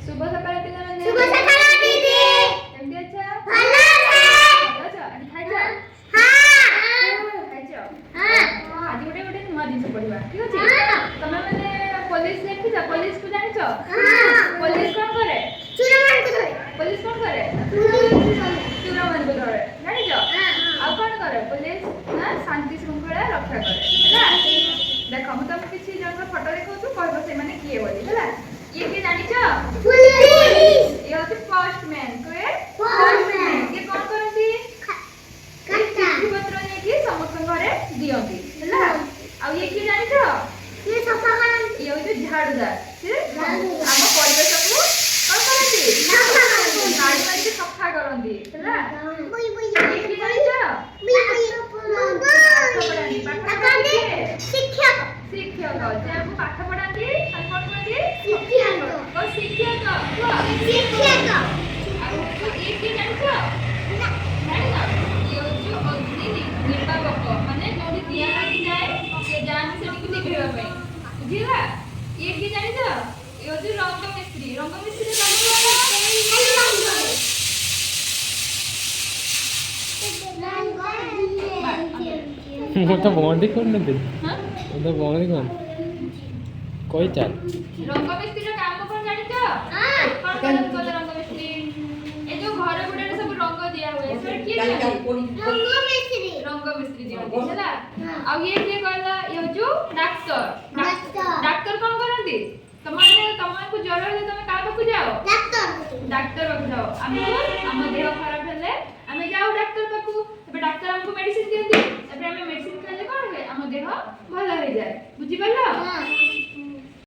शुभ सकाळ पिलाମାନେ। शुभ सकाळ दीदी। केमती अछ? ଭଲ ଅଛି। ଭଲ ଅଛ? ଆଜି ଖାଇଛ? ହଁ। ଖାଇଛ? ହଁ। ଆଜି ଗୋଟେ ଗୋଟେ ନୂଆ ଜିନିଷ ପଢିବା ଠିକ ଅଛି? ହଁ। ତମେ ମାନେ ପୋଲିସ ଦେଖିଛ? ପୋଲିସ କୁ ଜାଣିଛ? ହଁ। ପୋଲିସ କଣ କରେ? ଚୋରମାନଙ୍କୁ ଧରେ। ପୋଲିସ କଣ କରେ? ଚୋରମାନଙ୍କୁ ଧରେ। ଜାଣିଛ? ଆଉ କଣ କରେ? ପୋଲିସ ନା ଶାନ୍ତି ଶୃଙ୍ଖଳା ରକ୍ଷା କରେ ହେଲା। ଦେଖ ମୁଁ ତମକୁ କିଛି ଜଣଙ୍କ ଫଟୋ ଦେଖାଉଛୁ, କହିବ ସେମାନେ କିଏ ବୋଲି ହେଲା। ये किए जानिଛ? पुलिस। ये होती पोस्टमैन कोए पोस्टमैन। ये कौन करती? काटा चिट्ठी पत्र ने कि समस्त घरे दियंती हैला। आ ये किए जानिछ? ये सफा करन। ये होती झाड़ूदार। से झाड़ूदार। हम परिवेश को कौन करती? सफा करती। झाड़ू मारी के सफा करती हैला। बुई बुई। ये किए जानिछ? बुई बुई। पाठ पढ़ाती शिक्षक। शिक्षक जे हमको पाठ पढ़ाती कौन करती? शिक्षक। और शिक्षक शिक्षक। ये किए जानिछ? निर्वापक माने जोड़ी दिया लगी जाए से जान से को देखिबा पई बुझिला। ये की जानि छ? ये होती रंग मिस्त्री काम वो तो बॉन्डी कौन नहीं दे? हां वो तो बॉन्डी कौन? कोई चल रंग मिस्त्री रो काम कोन जानि छ? हां। कोन करन को रंग मिस्त्री ए जो घर गुडे सब रंग दिया हुए से की रंग मिस्त्री दियंती हैला। आ ये किए कहला ये जो डाक्टर डाक्टर कोन करंती? तमको ज्वर हेले तमे का पाखु जाओ? डाक्टर पाखु जाओ। हम देह खराब हेले हमें जाओ डाक्टर पाखु। तबे डाक्टर हमको मेडिसिन दियंती। तबे हमें मेडिसिन खाले कोन हे हम देह भलो हो जाए। बुझि परलो?